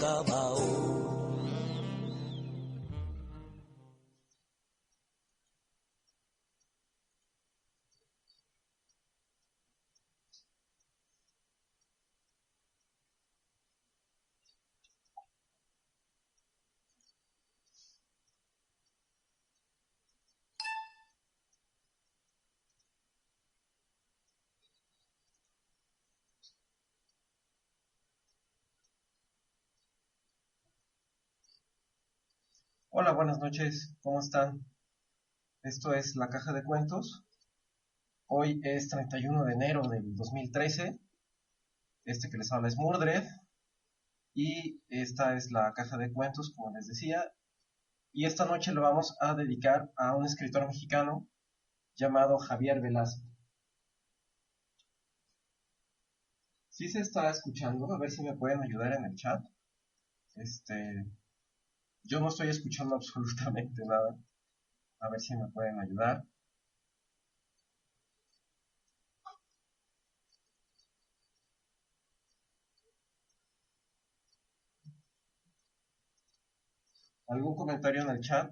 Sabao. Hola, buenas noches, ¿cómo están? Esto es La Caja de Cuentos. Hoy es 31 de enero del 2013. Este que les habla es Murdred. Y esta es La Caja de Cuentos, como les decía. Y esta noche lo vamos a dedicar a un escritor mexicano llamado Javier Velasco. ¿Sí se está escuchando? A ver si me pueden ayudar en el chat. Yo no estoy escuchando absolutamente nada. A ver si me pueden ayudar. ¿Algún comentario en el chat?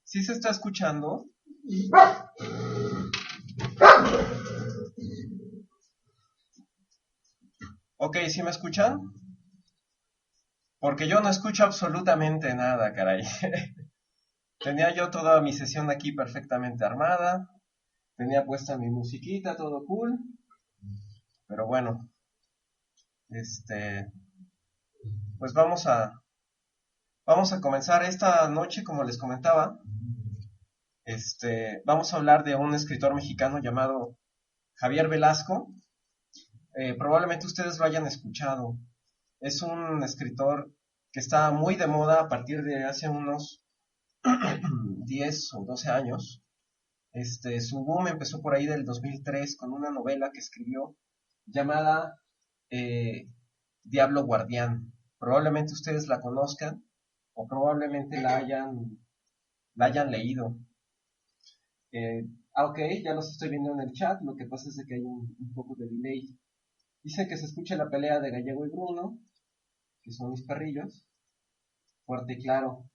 ¿Sí se está escuchando? Ok, ¿sí me escuchan? Porque yo no escucho absolutamente nada, caray. Tenía yo toda mi sesión aquí perfectamente armada. Tenía puesta mi musiquita, todo cool. Pero bueno, este, pues vamos a comenzar esta noche, como les comentaba. Vamos a hablar de un escritor mexicano llamado Javier Velasco. Probablemente ustedes lo hayan escuchado. Es un escritor que está muy de moda a partir de hace unos 10 o 12 años. Su boom empezó por ahí del 2003 con una novela que escribió llamada eh, Diablo Guardián. Probablemente ustedes la conozcan o probablemente la hayan leído. Ok, ya los estoy viendo en el chat, lo que pasa es que hay un poco de delay. Dice que se escucha la pelea de Gallego y Bruno, que son mis perrillos, fuerte y claro.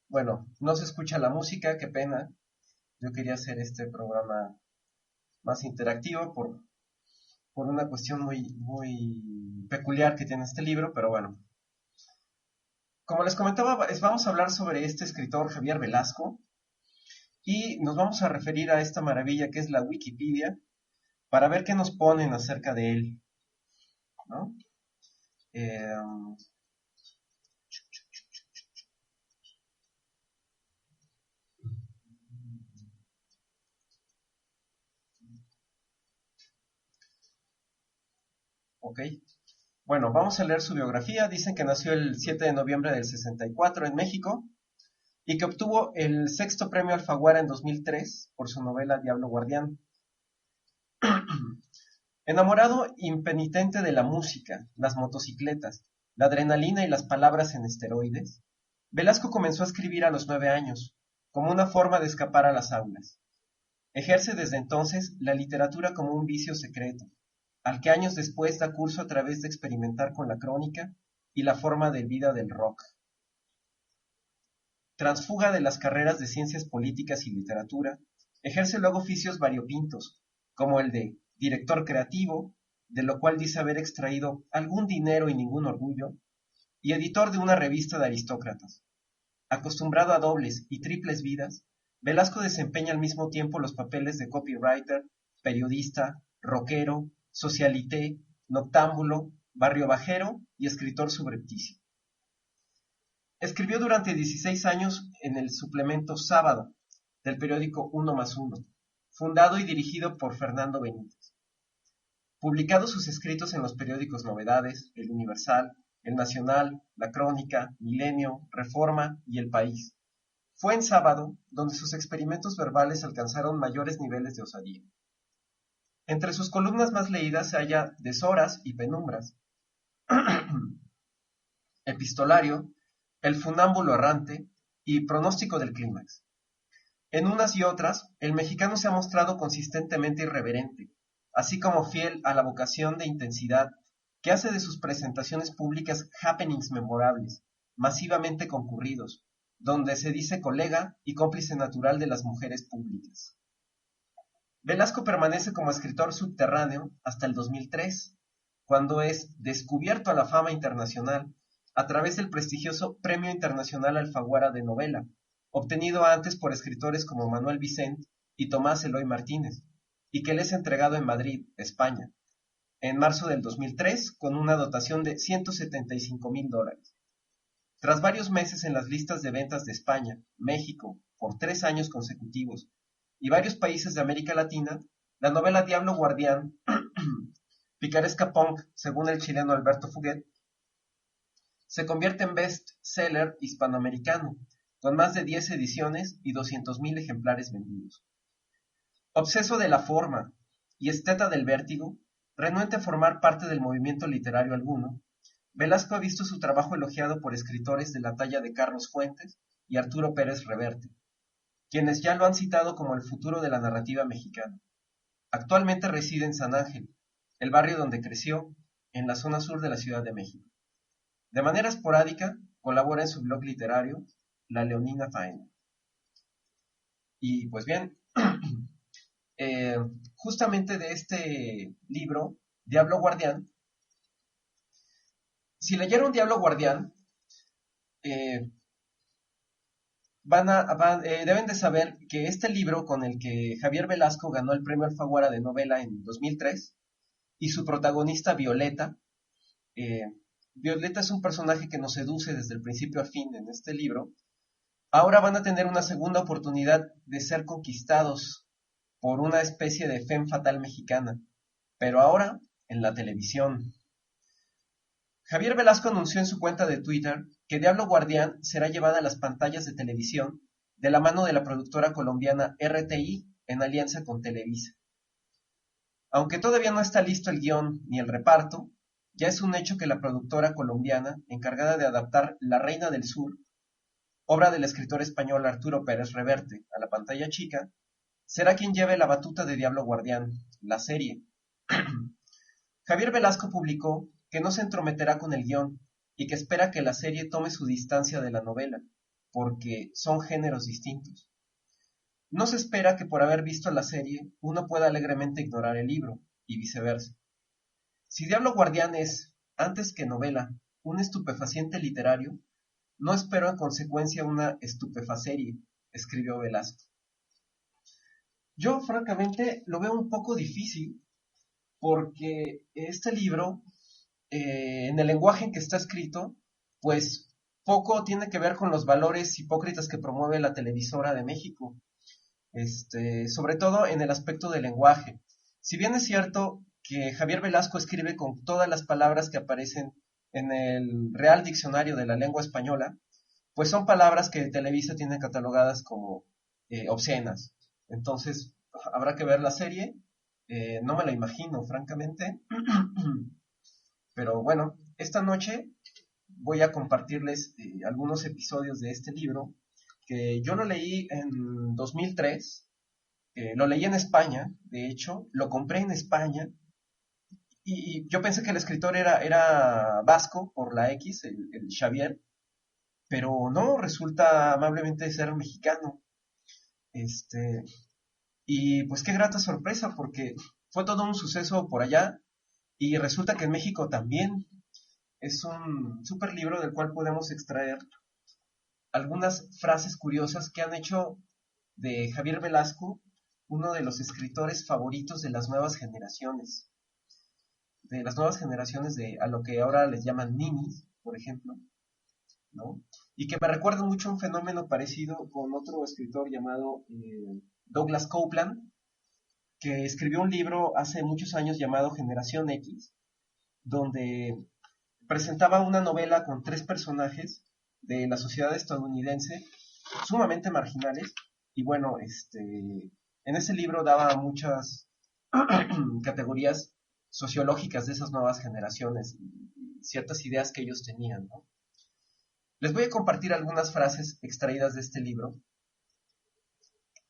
Bueno, no se escucha la música, qué pena. Yo quería hacer este programa más interactivo por una cuestión muy peculiar que tiene este libro, pero bueno. Como les comentaba, vamos a hablar sobre este escritor Javier Velasco y nos vamos a referir a esta maravilla que es la Wikipedia para ver qué nos ponen acerca de él, ¿no? Eh, ok, bueno, vamos a leer su biografía. Dicen que nació el 7 de noviembre del 64 en México y que obtuvo el sexto premio Alfaguara en 2003 por su novela Diablo Guardián. Enamorado impenitente de la música, las motocicletas, la adrenalina y las palabras en esteroides, Velasco comenzó a escribir a los 9 años, como una forma de escapar a las aulas. Ejerce desde entonces la literatura como un vicio secreto, al que años después da curso a través de experimentar con la crónica y la forma de vida del rock. Transfuga de las carreras de ciencias políticas y literatura, ejerce luego oficios variopintos, como el de director creativo, de lo cual dice haber extraído algún dinero y ningún orgullo, y editor de una revista de aristócratas. Acostumbrado a dobles y triples vidas, Velasco desempeña al mismo tiempo los papeles de copywriter, periodista, rockero, socialité, noctámbulo, barrio bajero y escritor subrepticio. Escribió durante 16 años en el suplemento Sábado del periódico Uno más Uno, fundado y dirigido por Fernando Benítez. Publicados sus escritos en los periódicos Novedades, El Universal, El Nacional, La Crónica, Milenio, Reforma y El País. Fue en Sábado donde sus experimentos verbales alcanzaron mayores niveles de osadía. Entre sus columnas más leídas se halla Deshoras y Penumbras, Epistolario, El Funámbulo Errante y Pronóstico del Clímax. En unas y otras, el mexicano se ha mostrado consistentemente irreverente, así como fiel a la vocación de intensidad que hace de sus presentaciones públicas happenings memorables, masivamente concurridos, donde se dice colega y cómplice natural de las mujeres públicas. Velasco permanece como escritor subterráneo hasta el 2003, cuando es descubierto a la fama internacional a través del prestigioso Premio Internacional Alfaguara de Novela, obtenido antes por escritores como Manuel Vicent y Tomás Eloy Martínez, y que le es entregado en Madrid, España, en marzo del 2003 con una dotación de $175,000. Tras varios meses en las listas de ventas de España, México, por 3 años consecutivos, y varios países de América Latina, la novela Diablo Guardián, picaresca punk según el chileno Alberto Fuguet, se convierte en best-seller hispanoamericano, con más de 10 ediciones y 200,000 ejemplares vendidos. Obseso de la forma y esteta del vértigo, renuente a formar parte del movimiento literario alguno, Velasco ha visto su trabajo elogiado por escritores de la talla de Carlos Fuentes y Arturo Pérez Reverte, quienes ya lo han citado como el futuro de la narrativa mexicana. Actualmente reside en San Ángel, el barrio donde creció, en la zona sur de la Ciudad de México. De manera esporádica, colabora en su blog literario, La Leonina Faena. Y pues bien, justamente de este libro, Diablo Guardián, si leyeron Diablo Guardián, deben de saber que este libro con el que Javier Velasco ganó el premio Alfaguara de novela en 2003, y su protagonista Violeta, Violeta es un personaje que nos seduce desde el principio a fin en este libro, ahora van a tener una segunda oportunidad de ser conquistados por una especie de femme fatal mexicana, pero ahora en la televisión. Javier Velasco anunció en su cuenta de Twitter que Diablo Guardián será llevada a las pantallas de televisión de la mano de la productora colombiana RTI en alianza con Televisa. Aunque todavía no está listo el guión ni el reparto, ya es un hecho que la productora colombiana, encargada de adaptar La Reina del Sur, obra del escritor español Arturo Pérez Reverte, a la pantalla chica, será quien lleve la batuta de Diablo Guardián, la serie. Javier Velasco publicó que no se entrometerá con el guión y que espera que la serie tome su distancia de la novela, porque son géneros distintos. No se espera que por haber visto la serie uno pueda alegremente ignorar el libro, y viceversa. Si Diablo Guardián es, antes que novela, un estupefaciente literario, no espero en consecuencia una estupefacerie, escribió Velasco. Yo, francamente, lo veo un poco difícil, porque este libro, en el lenguaje en que está escrito, pues poco tiene que ver con los valores hipócritas que promueve la televisora de México, sobre todo en el aspecto del lenguaje. Si bien es cierto que Javier Velasco escribe con todas las palabras que aparecen en el Real Diccionario de la Lengua Española, pues son palabras que Televisa tiene catalogadas como obscenas. Entonces, habrá que ver la serie. No me la imagino, francamente. Pero bueno, esta noche voy a compartirles algunos episodios de este libro, que yo lo leí en 2003, lo leí en España, de hecho, lo compré en España, y yo pensé que el escritor era vasco, por la X, el Xavier, pero no, resulta amablemente ser mexicano. Y pues qué grata sorpresa, porque fue todo un suceso por allá, y resulta que en México también. Es un super libro del cual podemos extraer algunas frases curiosas que han hecho de Javier Velasco uno de los escritores favoritos de las nuevas generaciones de a lo que ahora les llaman ninis, por ejemplo, ¿no? Y que me recuerda mucho a un fenómeno parecido con otro escritor llamado Douglas Coupland, que escribió un libro hace muchos años llamado Generación X, donde presentaba una novela con 3 personajes de la sociedad estadounidense sumamente marginales. Y bueno, en ese libro daba muchas categorías sociológicas de esas nuevas generaciones y ciertas ideas que ellos tenían, ¿no? Les voy a compartir algunas frases extraídas de este libro.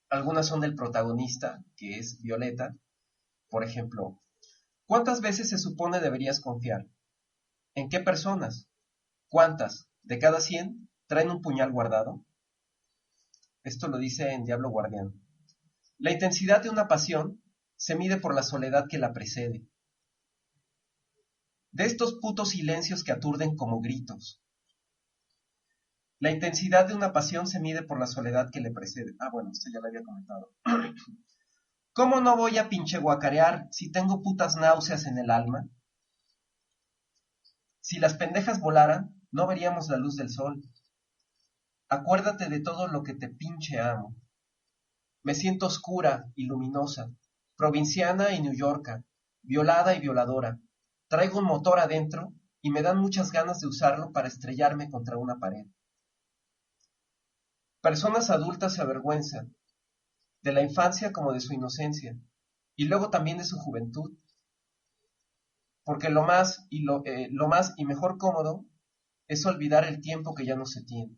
Algunas son del protagonista, que es Violeta. Por ejemplo, ¿cuántas veces se supone deberías confiar? ¿En qué personas? ¿Cuántas? ¿De cada 100 traen un puñal guardado? Esto lo dice en Diablo Guardián. La intensidad de una pasión se mide por la soledad que la precede. De estos putos silencios que aturden como gritos. La intensidad de una pasión se mide por la soledad que le precede. Bueno, esto ya lo había comentado. ¿Cómo no voy a pinche guacarear si tengo putas náuseas en el alma? Si las pendejas volaran, no veríamos la luz del sol. Acuérdate de todo lo que te pinche amo. Me siento oscura y luminosa, provinciana y newyorka, violada y violadora. Traigo un motor adentro y me dan muchas ganas de usarlo para estrellarme contra una pared. Personas adultas se avergüenzan, de la infancia como de su inocencia, y luego también de su juventud, porque lo más y mejor cómodo es olvidar el tiempo que ya no se tiene.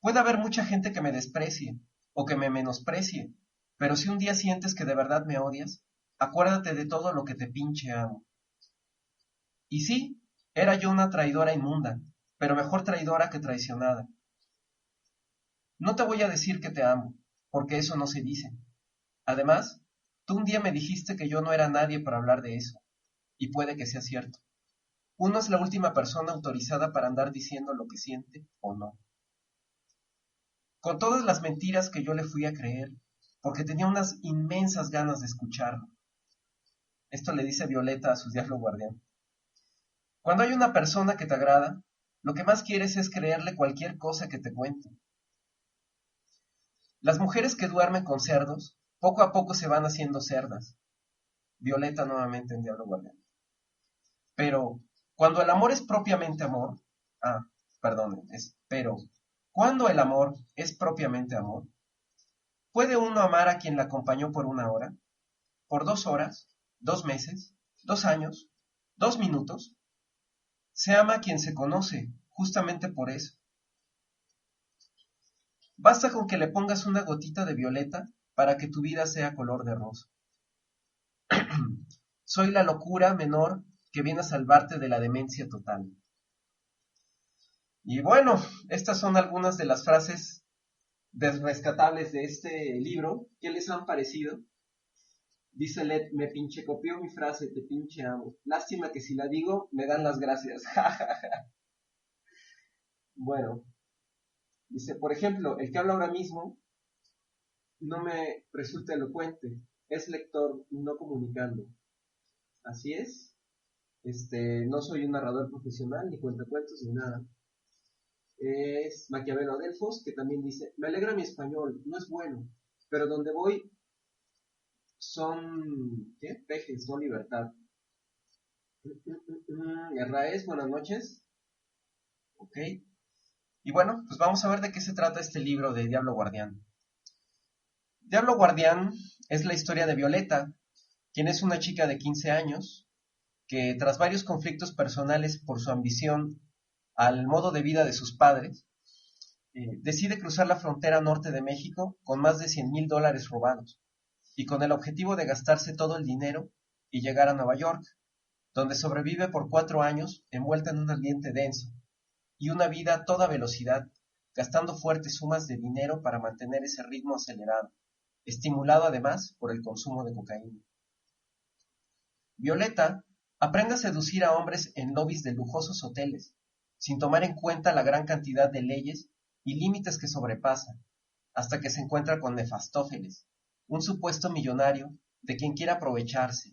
Puede haber mucha gente que me desprecie o que me menosprecie, pero si un día sientes que de verdad me odias, acuérdate de todo lo que te pinche amo. Y sí, era yo una traidora inmunda, pero mejor traidora que traicionada. No te voy a decir que te amo, porque eso no se dice. Además, tú un día me dijiste que yo no era nadie para hablar de eso, y puede que sea cierto. Uno es la última persona autorizada para andar diciendo lo que siente o no. Con todas las mentiras que yo le fui a creer, porque tenía unas inmensas ganas de escucharlo. Esto le dice Violeta a su Diablo Guardián. Cuando hay una persona que te agrada, lo que más quieres es creerle cualquier cosa que te cuente. Las mujeres que duermen con cerdos, poco a poco se van haciendo cerdas. Violeta nuevamente en Diablo Guardián. Pero, cuando el amor es propiamente amor, pero, cuando el amor es propiamente amor, ¿puede uno amar a quien la acompañó por 1 hora? ¿Por 2 horas? ¿2 meses? ¿2 años? ¿2 minutos? Se ama a quien se conoce, justamente por eso. Basta con que le pongas una gotita de violeta para que tu vida sea color de rosa. Soy la locura menor que viene a salvarte de la demencia total. Y bueno, estas son algunas de las frases rescatables de este libro. ¿Qué les han parecido? Dice Led, me pinche copió mi frase, te pinche amo. Lástima que si la digo, me dan las gracias. Bueno, dice, por ejemplo, el que habla ahora mismo no me resulta elocuente. Es lector, no comunicando. Así es. No soy un narrador profesional, ni cuentacuentos, ni nada. Es Maquiavelo Adelfos, que también dice, me alegra mi español, no es bueno, pero donde voy son, ¿qué? Pejes, no libertad. Erraez, buenas noches. Ok. Y bueno, pues vamos a ver de qué se trata este libro de Diablo Guardián. Diablo Guardián es la historia de Violeta, quien es una chica de 15 años, que tras varios conflictos personales por su ambición al modo de vida de sus padres, decide cruzar la frontera norte de México con más de $100,000 robados, y con el objetivo de gastarse todo el dinero y llegar a Nueva York, donde sobrevive por 4 años envuelta en un ambiente denso, y una vida a toda velocidad, gastando fuertes sumas de dinero para mantener ese ritmo acelerado, estimulado además por el consumo de cocaína. Violeta aprende a seducir a hombres en lobbies de lujosos hoteles, sin tomar en cuenta la gran cantidad de leyes y límites que sobrepasa, hasta que se encuentra con Nefastófeles, un supuesto millonario de quien quiere aprovecharse,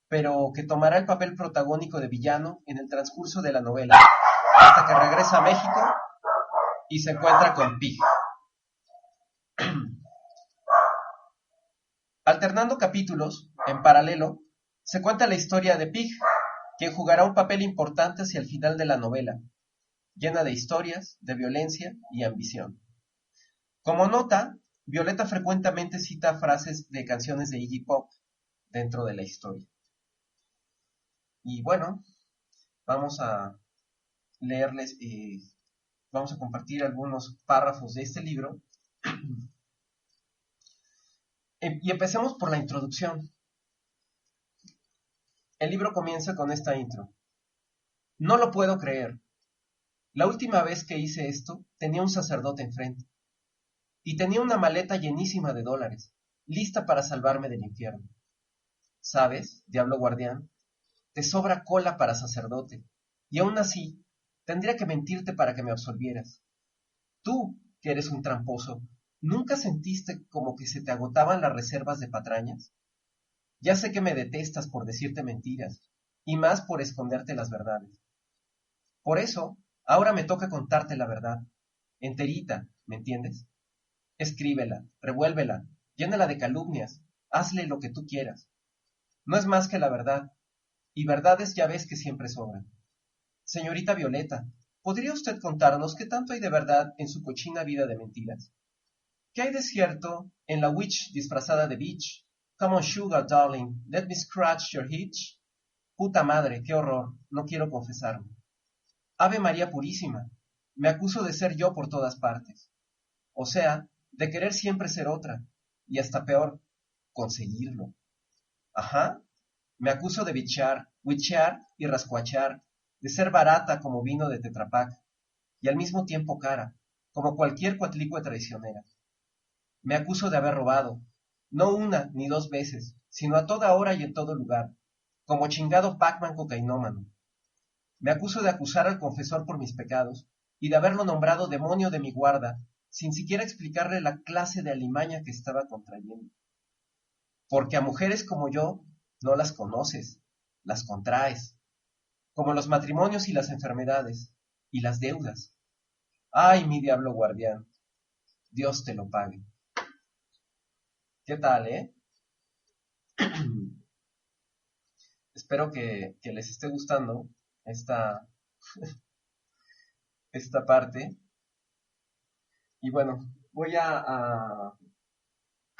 pero que tomará el papel protagónico de villano en el transcurso de la novela, hasta que regresa a México y se encuentra con Pig. Alternando capítulos, en paralelo, se cuenta la historia de Pig, quien jugará un papel importante hacia el final de la novela, llena de historias, de violencia y ambición. Como nota, Violeta frecuentemente cita frases de canciones de Iggy Pop dentro de la historia. Y bueno, vamos a leerles, vamos a compartir algunos párrafos de este libro. Y empecemos por la introducción. El libro comienza con esta intro. No lo puedo creer. La última vez que hice esto, tenía un sacerdote enfrente. Y tenía una maleta llenísima de dólares, lista para salvarme del infierno. ¿Sabes, diablo guardián? Te sobra cola para sacerdote, y aún así, tendría que mentirte para que me absolvieras. Tú, que eres un tramposo, ¿nunca sentiste como que se te agotaban las reservas de patrañas? Ya sé que me detestas por decirte mentiras, y más por esconderte las verdades. Por eso, ahora me toca contarte la verdad, enterita, ¿me entiendes? Escríbela, revuélvela, llénala de calumnias, hazle lo que tú quieras. No es más que la verdad, y verdades ya ves que siempre sobran. Señorita Violeta, ¿podría usted contarnos qué tanto hay de verdad en su cochina vida de mentiras? ¿Qué hay de cierto en la witch disfrazada de bitch? Come on, sugar, darling, let me scratch your hitch. Puta madre, qué horror, no quiero confesarme. Ave María Purísima, me acuso de ser yo por todas partes. O sea, de querer siempre ser otra, y hasta peor, conseguirlo. Ajá, me acuso de bichar, witchear y rascuachar, de ser barata como vino de Tetra Pak, y al mismo tiempo cara, como cualquier cuatlicue traicionera. Me acuso de haber robado, no una ni dos veces, sino a toda hora y en todo lugar, como chingado Pac-Man cocainómano. Me acuso de acusar al confesor por mis pecados y de haberlo nombrado demonio de mi guarda, sin siquiera explicarle la clase de alimaña que estaba contrayendo. Porque a mujeres como yo no las conoces, las contraes, como los matrimonios y las enfermedades, y las deudas. Ay, mi diablo guardián, Dios te lo pague. ¿Qué tal, Espero que les esté gustando esta, esta parte. Y bueno, voy a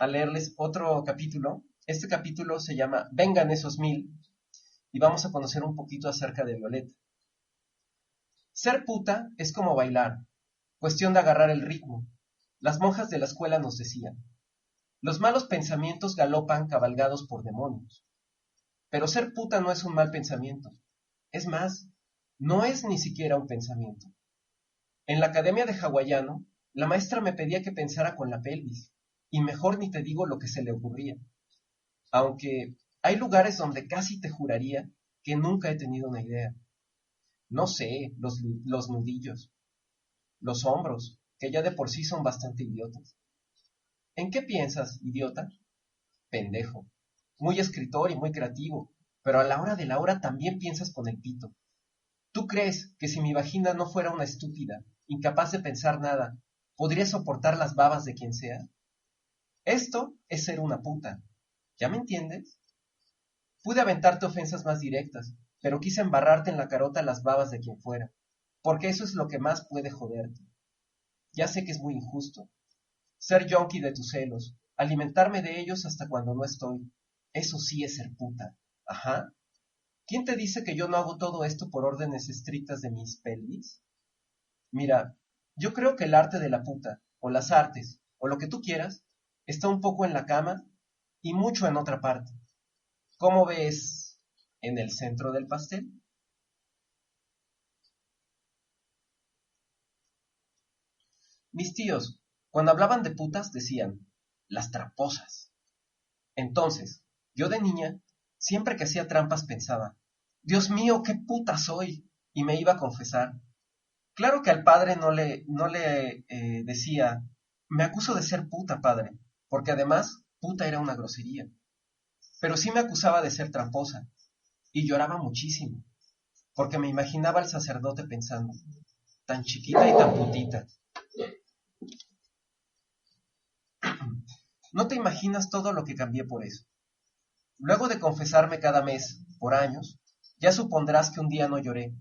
leerles otro capítulo. Este capítulo se llama Vengan esos 1000 y vamos a conocer un poquito acerca de Violeta. Ser puta es como bailar, cuestión de agarrar el ritmo. Las monjas de la escuela nos decían. Los malos pensamientos galopan cabalgados por demonios. Pero ser puta no es un mal pensamiento. Es más, no es ni siquiera un pensamiento. En la academia de hawaiano, la maestra me pedía que pensara con la pelvis, y mejor ni te digo lo que se le ocurría. Aunque hay lugares donde casi te juraría que nunca he tenido una idea. No sé, los nudillos, los hombros, que ya de por sí son bastante idiotas. ¿En qué piensas, idiota? Pendejo. Muy escritor y muy creativo, pero a la hora de la hora también piensas con el pito. ¿Tú crees que si mi vagina no fuera una estúpida, incapaz de pensar nada, podría soportar las babas de quien sea? Esto es ser una puta. ¿Ya me entiendes? Pude aventarte ofensas más directas, pero quise embarrarte en la carota las babas de quien fuera, porque eso es lo que más puede joderte. Ya sé que es muy injusto. Ser yonki de tus celos, alimentarme de ellos hasta cuando no estoy. Eso sí es ser puta. Ajá. ¿Quién te dice que yo no hago todo esto por órdenes estrictas de mis pelvis? Mira, yo creo que el arte de la puta, o las artes, o lo que tú quieras, está un poco en la cama y mucho en otra parte. ¿Cómo ves en el centro del pastel? Mis tíos, cuando hablaban de putas, decían, las tramposas. Entonces, yo de niña, siempre que hacía trampas pensaba, Dios mío, qué puta soy, y me iba a confesar. Claro que al padre no le decía, me acuso de ser puta, padre, porque además puta era una grosería. Pero sí me acusaba de ser tramposa, y lloraba muchísimo, porque me imaginaba al sacerdote pensando, tan chiquita y tan putita. No te imaginas todo lo que cambié por eso. Luego de confesarme cada mes, por años, ya supondrás que un día no lloré,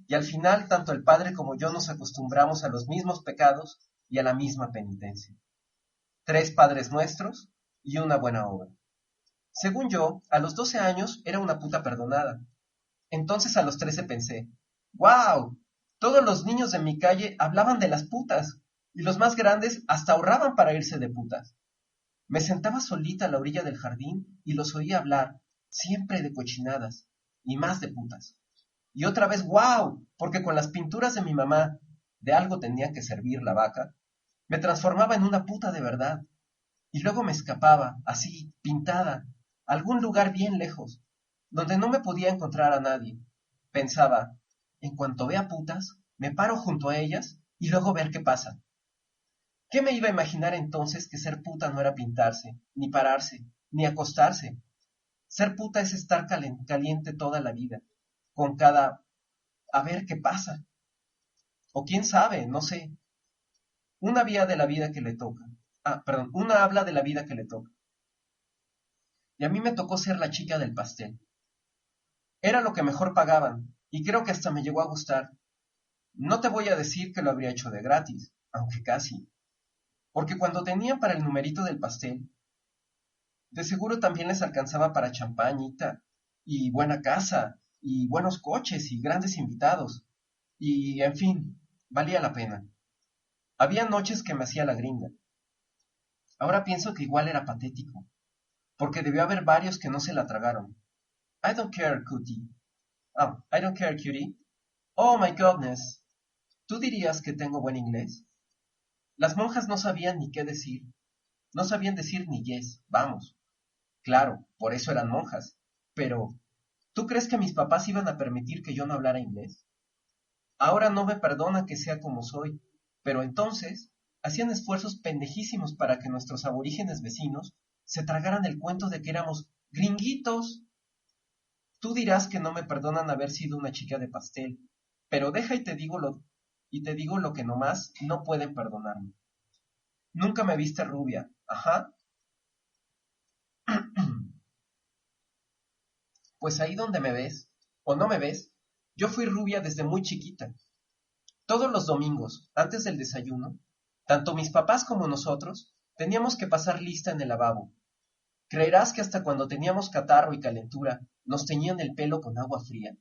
y al final tanto el padre como yo nos acostumbramos a los mismos pecados y a la misma penitencia. 3 padres nuestros y una buena obra. Según yo, a los 12 años era una puta perdonada. Entonces a los 13 pensé, ¡wow! Todos los niños de mi calle hablaban de las putas, y los más grandes hasta ahorraban para irse de putas. Me sentaba solita a la orilla del jardín y los oía hablar, siempre de cochinadas, y más de putas. Y otra vez, ¡wow! Porque con las pinturas de mi mamá, de algo tenía que servir la vaca, me transformaba en una puta de verdad. Y luego me escapaba, así, pintada, a algún lugar bien lejos, donde no me podía encontrar a nadie. Pensaba, en cuanto vea putas, me paro junto a ellas y luego ver qué pasa. ¿Qué me iba a imaginar entonces que ser puta no era pintarse, ni pararse, ni acostarse? Ser puta es estar caliente toda la vida, con cada a ver qué pasa. O quién sabe, no sé. Una vía de la vida que le toca. Una habla de la vida que le toca. Y a mí me tocó ser la chica del pastel. Era lo que mejor pagaban, y creo que hasta me llegó a gustar. No te voy a decir que lo habría hecho de gratis, aunque casi. Porque cuando tenían para el numerito del pastel, de seguro también les alcanzaba para champañita, y buena casa, y buenos coches, y grandes invitados. Y, en fin, valía la pena. Había noches que me hacía la gringa. Ahora pienso que igual era patético, porque debió haber varios que no se la tragaron. I don't care, cutie. I don't care, cutie. Oh, my goodness. ¿Tú dirías que tengo buen inglés? Las monjas no sabían ni qué decir. No sabían decir ni yes, vamos. Claro, por eso eran monjas. Pero, ¿tú crees que mis papás iban a permitir que yo no hablara inglés? Ahora no me perdona que sea como soy, pero entonces hacían esfuerzos pendejísimos para que nuestros aborígenes vecinos se tragaran el cuento de que éramos gringuitos. Tú dirás que no me perdonan haber sido una chica de pastel, pero deja y te digo lo que nomás no pueden perdonarme. Nunca me viste rubia, ajá. Pues ahí donde me ves, o no me ves, yo fui rubia desde muy chiquita. Todos los domingos, antes del desayuno, tanto mis papás como nosotros teníamos que pasar lista en el lavabo. Creerás que hasta cuando teníamos catarro y calentura nos teñían el pelo con agua fría.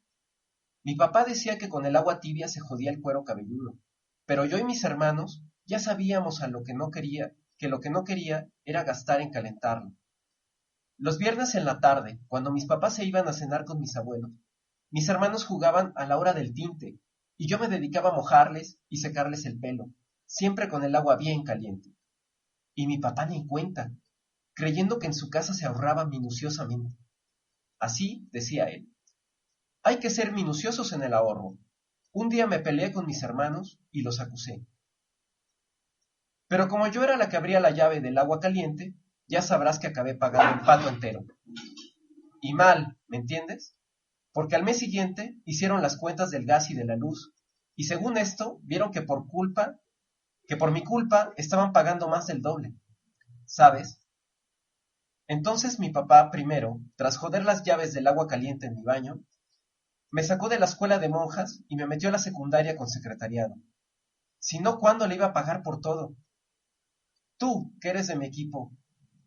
Mi papá decía que con el agua tibia se jodía el cuero cabelludo, pero yo y mis hermanos ya sabíamos a lo que no quería, que lo que no quería era gastar en calentarlo. Los viernes en la tarde, cuando mis papás se iban a cenar con mis abuelos, mis hermanos jugaban a la hora del tinte, y yo me dedicaba a mojarles y secarles el pelo, siempre con el agua bien caliente. Y mi papá ni cuenta, creyendo que en su casa se ahorraba minuciosamente. Así, decía él, hay que ser minuciosos en el ahorro. Un día me peleé con mis hermanos y los acusé. Pero como yo era la que abría la llave del agua caliente, ya sabrás que acabé pagando el pato entero. Y mal, ¿me entiendes? Porque al mes siguiente hicieron las cuentas del gas y de la luz, y según esto vieron que por mi culpa estaban pagando más del doble, ¿sabes? Entonces mi papá primero, tras joder las llaves del agua caliente en mi baño, me sacó de la escuela de monjas y me metió a la secundaria con secretariado. Si no, ¿cuándo le iba a pagar por todo? Tú, que eres de mi equipo,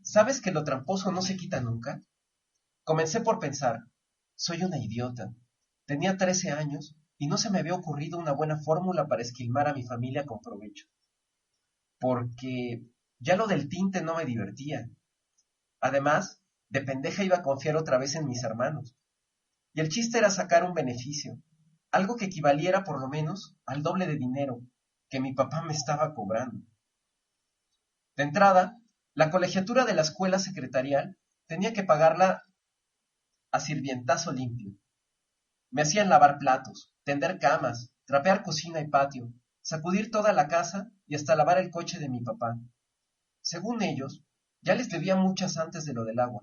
¿sabes que lo tramposo no se quita nunca? Comencé por pensar, soy una idiota. Tenía 13 años y no se me había ocurrido una buena fórmula para esquilmar a mi familia con provecho. Porque ya lo del tinte no me divertía. Además, de pendeja iba a confiar otra vez en mis hermanos. Y el chiste era sacar un beneficio, algo que equivaliera por lo menos al doble de dinero que mi papá me estaba cobrando. De entrada, la colegiatura de la escuela secretarial tenía que pagarla a sirvientazo limpio. Me hacían lavar platos, tender camas, trapear cocina y patio, sacudir toda la casa y hasta lavar el coche de mi papá. Según ellos, ya les debía muchas antes de lo del agua,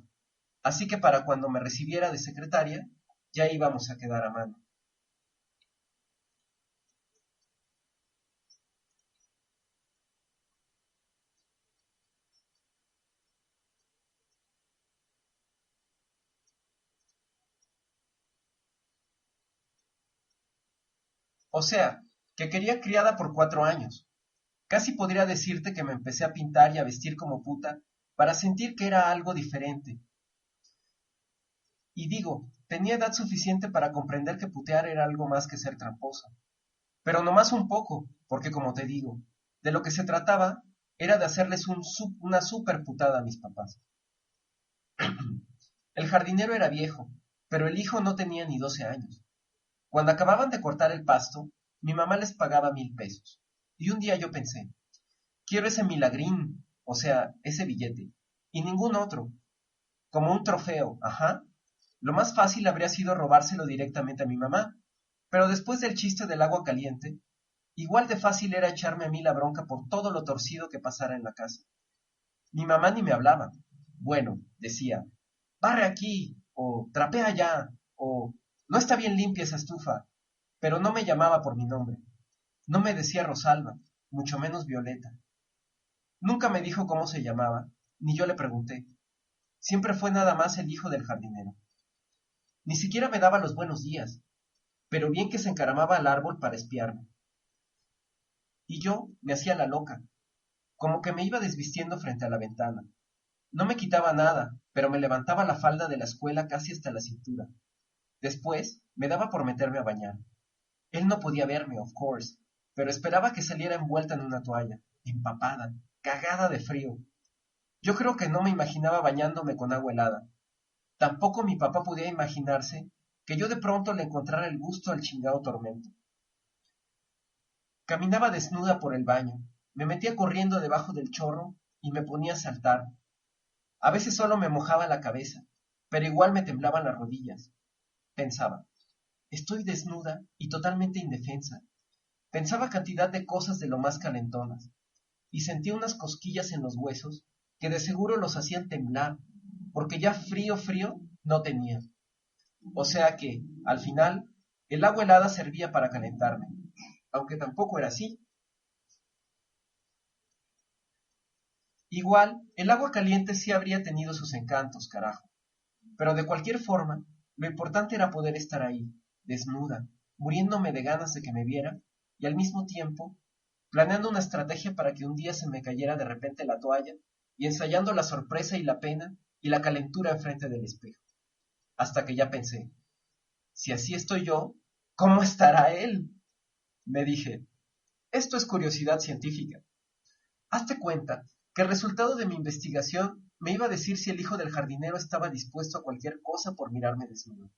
así que para cuando me recibiera de secretaria, ya íbamos a quedar a mano. O sea, que quería criada por 4 años. Casi podría decirte que me empecé a pintar y a vestir como puta para sentir que era algo diferente. Y digo, tenía edad suficiente para comprender que putear era algo más que ser tramposa. Pero nomás un poco, porque como te digo, de lo que se trataba era de hacerles una super putada a mis papás. El jardinero era viejo, pero el hijo no tenía ni 12 años. Cuando acababan de cortar el pasto, mi mamá les pagaba 1000 pesos. Y un día yo pensé, quiero ese milagrín, o sea, ese billete, y ningún otro, como un trofeo, ajá. Lo más fácil habría sido robárselo directamente a mi mamá, pero después del chiste del agua caliente, igual de fácil era echarme a mí la bronca por todo lo torcido que pasara en la casa. Mi mamá ni me hablaba. Bueno, decía, barre aquí, o trapea allá, o no está bien limpia esa estufa, pero no me llamaba por mi nombre. No me decía Rosalba, mucho menos Violeta. Nunca me dijo cómo se llamaba, ni yo le pregunté. Siempre fue nada más el hijo del jardinero. Ni siquiera me daba los buenos días, pero bien que se encaramaba al árbol para espiarme. Y yo me hacía la loca, como que me iba desvistiendo frente a la ventana. No me quitaba nada, pero me levantaba la falda de la escuela casi hasta la cintura. Después me daba por meterme a bañar. Él no podía verme, of course, pero esperaba que saliera envuelta en una toalla, empapada, cagada de frío. Yo creo que no me imaginaba bañándome con agua helada. Tampoco mi papá podía imaginarse que yo de pronto le encontrara el gusto al chingado tormento. Caminaba desnuda por el baño, me metía corriendo debajo del chorro y me ponía a saltar. A veces solo me mojaba la cabeza, pero igual me temblaban las rodillas. Pensaba, estoy desnuda y totalmente indefensa. Pensaba cantidad de cosas de lo más calentonas, y sentía unas cosquillas en los huesos que de seguro los hacían temblar, porque ya frío, frío no tenía. O sea que, al final, el agua helada servía para calentarme, aunque tampoco era así. Igual, el agua caliente sí habría tenido sus encantos, carajo. Pero de cualquier forma, lo importante era poder estar ahí, desnuda, muriéndome de ganas de que me viera, y al mismo tiempo, planeando una estrategia para que un día se me cayera de repente la toalla, y ensayando la sorpresa y la pena y la calentura enfrente del espejo. Hasta que ya pensé, si así estoy yo, ¿cómo estará él? Me dije, esto es curiosidad científica. Hazte cuenta que el resultado de mi investigación me iba a decir si el hijo del jardinero estaba dispuesto a cualquier cosa por mirarme desnudo.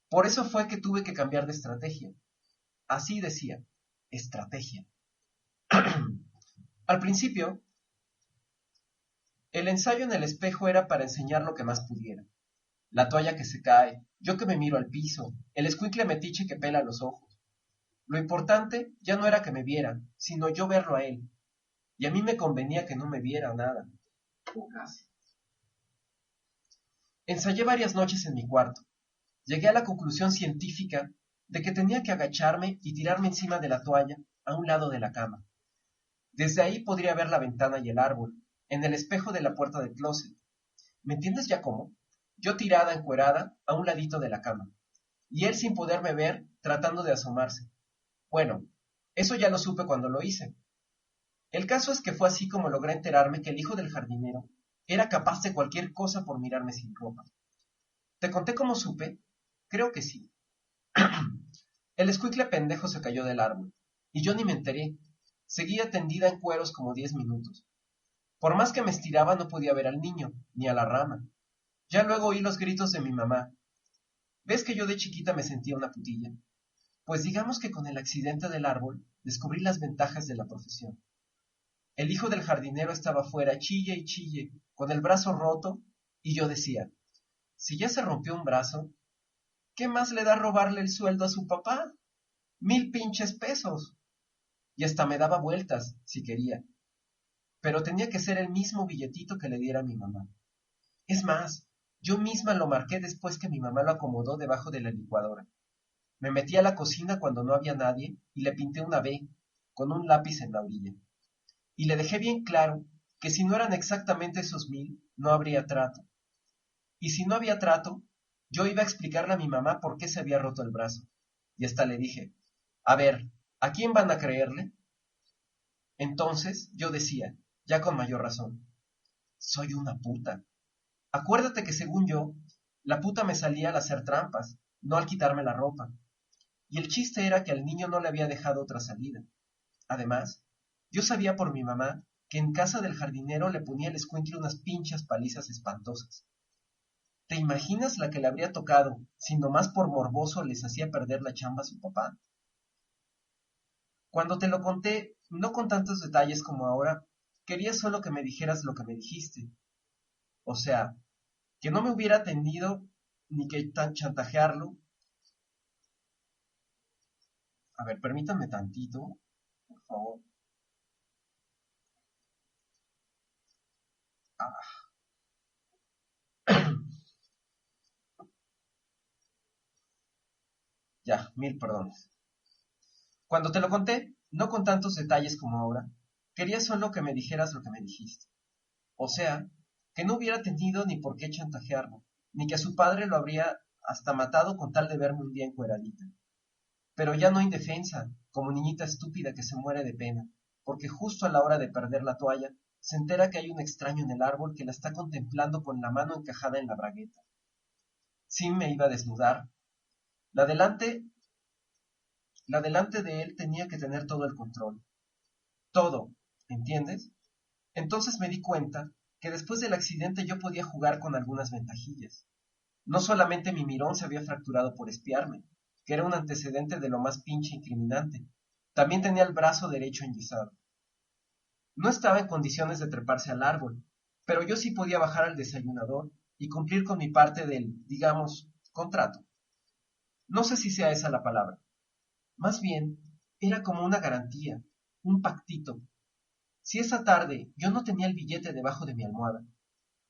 Por eso fue que tuve que cambiar de estrategia. Así decía, estrategia. Al principio, el ensayo en el espejo era para enseñar lo que más pudiera. La toalla que se cae, yo que me miro al piso, el escuincle metiche que pela los ojos. Lo importante ya no era que me vieran, sino yo verlo a él. Y a mí me convenía que no me viera nada, o casi. Ensayé varias noches en mi cuarto. Llegué a la conclusión científica de que tenía que agacharme y tirarme encima de la toalla a un lado de la cama. Desde ahí podría ver la ventana y el árbol, en el espejo de la puerta del closet. ¿Me entiendes ya cómo? Yo tirada, encuerada, a un ladito de la cama, y él sin poderme ver, tratando de asomarse. Bueno, eso ya lo supe cuando lo hice. El caso es que fue así como logré enterarme que el hijo del jardinero era capaz de cualquier cosa por mirarme sin ropa. ¿Te conté cómo supe? Creo que sí. El escuincle pendejo se cayó del árbol, y yo ni me enteré. Seguía tendida en cueros como 10 minutos. Por más que me estiraba no podía ver al niño, ni a la rama. Ya luego oí los gritos de mi mamá. ¿Ves que yo de chiquita me sentía una putilla? Pues digamos que con el accidente del árbol descubrí las ventajas de la profesión. El hijo del jardinero estaba fuera, chille y chille, con el brazo roto, y yo decía, si ya se rompió un brazo, ¿qué más le da robarle el sueldo a su papá? 1000 pinches pesos. Y hasta me daba vueltas, si quería. Pero tenía que ser el mismo billetito que le diera a mi mamá. Es más, yo misma lo marqué después que mi mamá lo acomodó debajo de la licuadora. Me metí a la cocina cuando no había nadie y le pinté una B, con un lápiz en la orilla. Y le dejé bien claro que si no eran exactamente esos 1000, no habría trato. Y si no había trato, yo iba a explicarle a mi mamá por qué se había roto el brazo. Y hasta le dije, A ver, ¿a quién van a creerle? Entonces yo decía, ya con mayor razón, soy una puta. Acuérdate que según yo, la puta me salía al hacer trampas, no al quitarme la ropa. Y el chiste era que al niño no le había dejado otra salida. Además, yo sabía por mi mamá que en casa del jardinero le ponía el escuincle unas pinchas palizas espantosas. ¿Te imaginas la que le habría tocado si nomás por morboso les hacía perder la chamba a su papá? Cuando te lo conté, no con tantos detalles como ahora, quería solo que me dijeras lo que me dijiste. O sea, que no me hubiera atendido ni que chantajearlo. A ver, permítanme tantito, por favor. Ah, ya, mil perdones. Cuando te lo conté, no con tantos detalles como ahora, quería solo que me dijeras lo que me dijiste. O sea, que no hubiera tenido ni por qué chantajearlo, ni que a su padre lo habría hasta matado con tal de verme un día encueradita. Pero ya no indefensa, como niñita estúpida que se muere de pena, porque justo a la hora de perder la toalla, se entera que hay un extraño en el árbol que la está contemplando con la mano encajada en la bragueta. Sim me iba a desnudar. La delante, la delante de él tenía que tener todo el control. Todo, ¿entiendes? Entonces me di cuenta que después del accidente yo podía jugar con algunas ventajillas. No solamente mi mirón se había fracturado por espiarme, que era un antecedente de lo más pinche incriminante, también tenía el brazo derecho enyesado. No estaba en condiciones de treparse al árbol, pero yo sí podía bajar al desayunador y cumplir con mi parte del, digamos, contrato. No sé si sea esa la palabra. Más bien, era como una garantía, un pactito. Si esa tarde yo no tenía el billete debajo de mi almohada,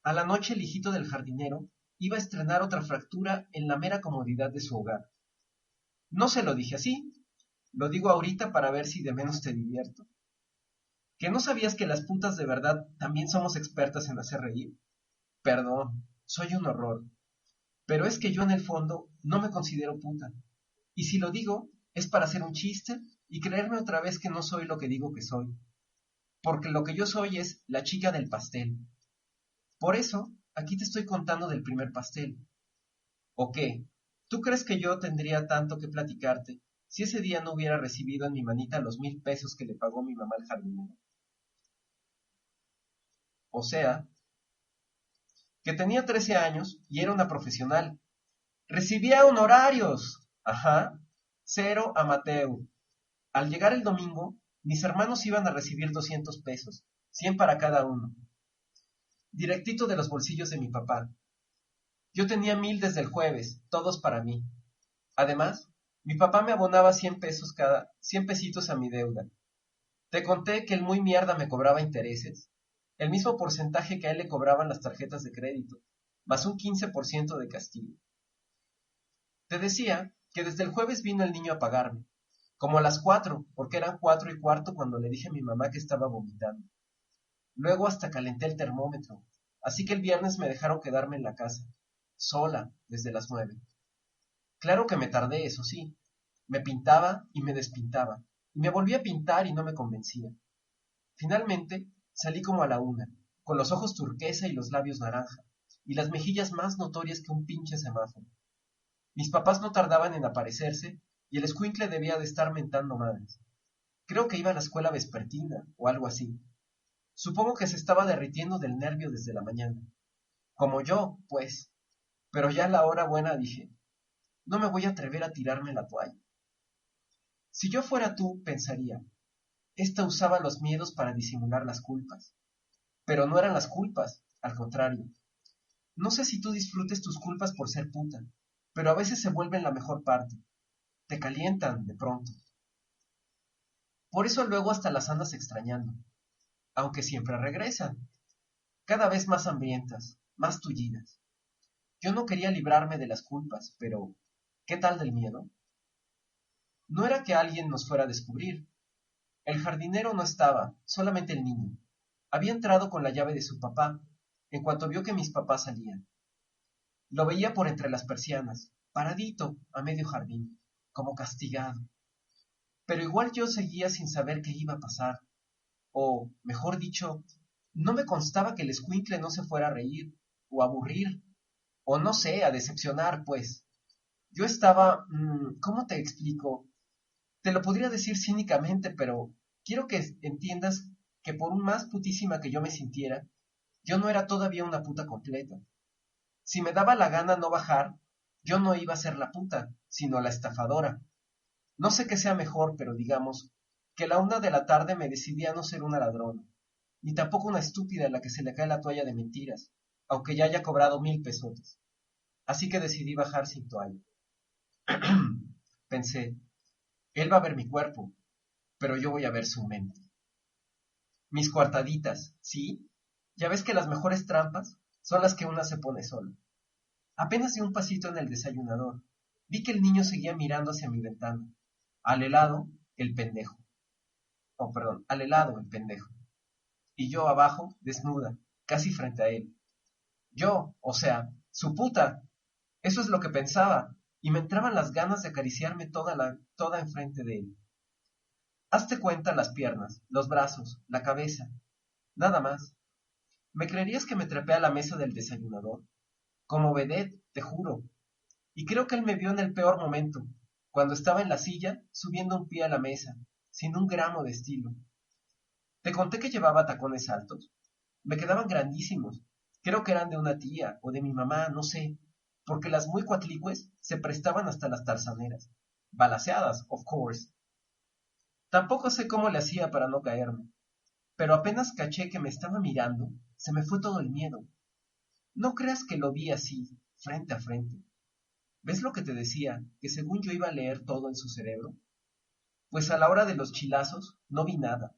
a la noche el hijito del jardinero iba a estrenar otra fractura en la mera comodidad de su hogar. No se lo dije así, lo digo ahorita para ver si de menos te divierto. ¿Que no sabías que las putas de verdad también somos expertas en hacer reír? Perdón, soy un horror. Pero es que yo en el fondo no me considero puta. Y si lo digo, es para hacer un chiste y creerme otra vez que no soy lo que digo que soy. Porque lo que yo soy es la chica del pastel. Por eso, aquí te estoy contando del primer pastel. ¿O qué? ¿Tú crees que yo tendría tanto que platicarte si ese día no hubiera recibido en mi manita los 1,000 pesos que le pagó mi mamá al jardinero? O sea, que tenía 13 años y era una profesional. Recibía honorarios. Ajá. Cero amateur. Al llegar el domingo, mis hermanos iban a recibir 200 pesos, 100 para cada uno, directito de los bolsillos de mi papá. Yo tenía 1,000 desde el jueves, todos para mí. Además, mi papá me abonaba 100 pesos cada, 100 pesitos a mi deuda. Te conté que el muy mierda me cobraba intereses, el mismo porcentaje que a él le cobraban las tarjetas de crédito, más un 15% de castigo. Te decía que desde el jueves vino el niño a pagarme, como a las 4, porque eran 4:15 cuando le dije a mi mamá que estaba vomitando. Luego hasta calenté el termómetro, así que el viernes me dejaron quedarme en la casa, sola, desde las 9. Claro que me tardé, eso sí. Me pintaba y me despintaba, y me volví a pintar y no me convencía. Finalmente, salí como a la 1, con los ojos turquesa y los labios naranja, y las mejillas más notorias que un pinche semáforo. Mis papás no tardaban en aparecerse, y el escuincle debía de estar mentando madres. Creo que iba a la escuela vespertina, o algo así. Supongo que se estaba derritiendo del nervio desde la mañana. Como yo, pues. Pero ya a la hora buena dije, no me voy a atrever a tirarme la toalla. Si yo fuera tú, pensaría, esta usaba los miedos para disimular las culpas. Pero no eran las culpas, al contrario. No sé si tú disfrutes tus culpas por ser puta, pero a veces se vuelven la mejor parte. Te calientan, de pronto. Por eso luego hasta las andas extrañando, aunque siempre regresan, cada vez más hambrientas, más tullidas. Yo no quería librarme de las culpas, pero ¿qué tal del miedo? No era que alguien nos fuera a descubrir. El jardinero no estaba, solamente el niño. Había entrado con la llave de su papá, en cuanto vio que mis papás salían. Lo veía por entre las persianas, paradito, a medio jardín, como castigado. pero igual yo seguía sin saber qué iba a pasar, o, mejor dicho, no me constaba que el escuincle no se fuera a reír, o a aburrir, o no sé, a decepcionar, pues. Yo estaba, ¿cómo te explico? Te lo podría decir cínicamente, pero quiero que entiendas que por más putísima que yo me sintiera, yo no era todavía una puta completa. Si me daba la gana no bajar, yo no iba a ser la puta, sino la estafadora. No sé qué sea mejor, pero digamos que a la 1 de la tarde me decidí a no ser una ladrona, ni tampoco una estúpida a la que se le cae la toalla de mentiras, aunque ya haya cobrado 1000 pesotes. Así que decidí bajar sin toalla. Pensé, él va a ver mi cuerpo, pero yo voy a ver su mente. Mis coartaditas, ¿sí? Ya ves que las mejores trampas son las que una se pone sola. Apenas di un pasito en el desayunador. Vi que el niño seguía mirando hacia mi ventana. Al helado, el pendejo. Oh, perdón, al helado, el pendejo. Y yo abajo, desnuda, casi frente a él. Yo, o sea, su puta. Eso es lo que pensaba, y me entraban las ganas de acariciarme toda enfrente de él. Hazte cuenta las piernas, los brazos, la cabeza, nada más. ¿Me creerías que me trepé a la mesa del desayunador? Como vedette, te juro. Y creo que él me vio en el peor momento, cuando estaba en la silla, subiendo un pie a la mesa, sin un gramo de estilo. Te conté que llevaba tacones altos. Me quedaban grandísimos. Creo que eran de una tía o de mi mamá, no sé, porque las muy cuatlicues se prestaban hasta las tarzaneras. Balaceadas, of course. Tampoco sé cómo le hacía para no caerme, pero apenas caché que me estaba mirando, se me fue todo el miedo. No creas que lo vi así, frente a frente. ¿Ves lo que te decía, que según yo iba a leer todo en su cerebro? Pues a la hora de los chilazos no vi nada.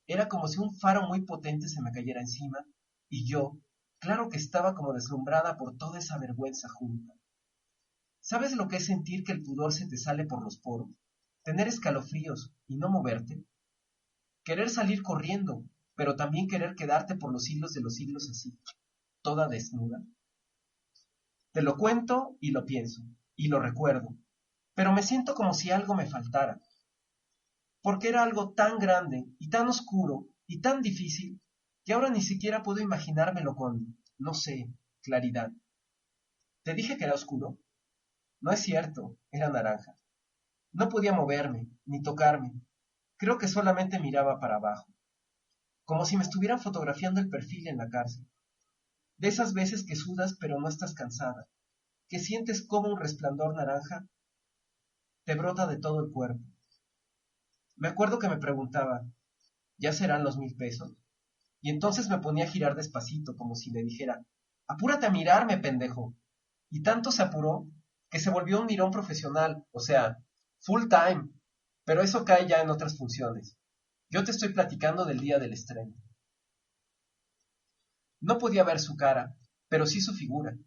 Era como si un faro muy potente se me cayera encima, y yo, claro que estaba como deslumbrada por toda esa vergüenza junta. ¿Sabes lo que es sentir que el pudor se te sale por los poros? Tener escalofríos y no moverte. Querer salir corriendo, pero también querer quedarte por los siglos de los siglos así, toda desnuda. Te lo cuento y lo pienso, y lo recuerdo, pero me siento como si algo me faltara, porque era algo tan grande y tan oscuro y tan difícil que ahora ni siquiera puedo imaginármelo con, no sé, claridad. ¿Te dije que era oscuro? No es cierto, era naranja. No podía moverme, ni tocarme. Creo que solamente miraba para abajo, como si me estuvieran fotografiando el perfil en la cárcel. De esas veces que sudas pero no estás cansada, que sientes como un resplandor naranja te brota de todo el cuerpo. Me acuerdo que me preguntaba, ¿ya serán los 1000 pesos? Y entonces me ponía a girar despacito, como si le dijera, apúrate a mirarme, pendejo. Y tanto se apuró que se volvió un mirón profesional, o sea, full time. Pero eso cae ya en otras funciones. Yo te estoy platicando del día del estreno. No podía ver su cara, pero sí su figura,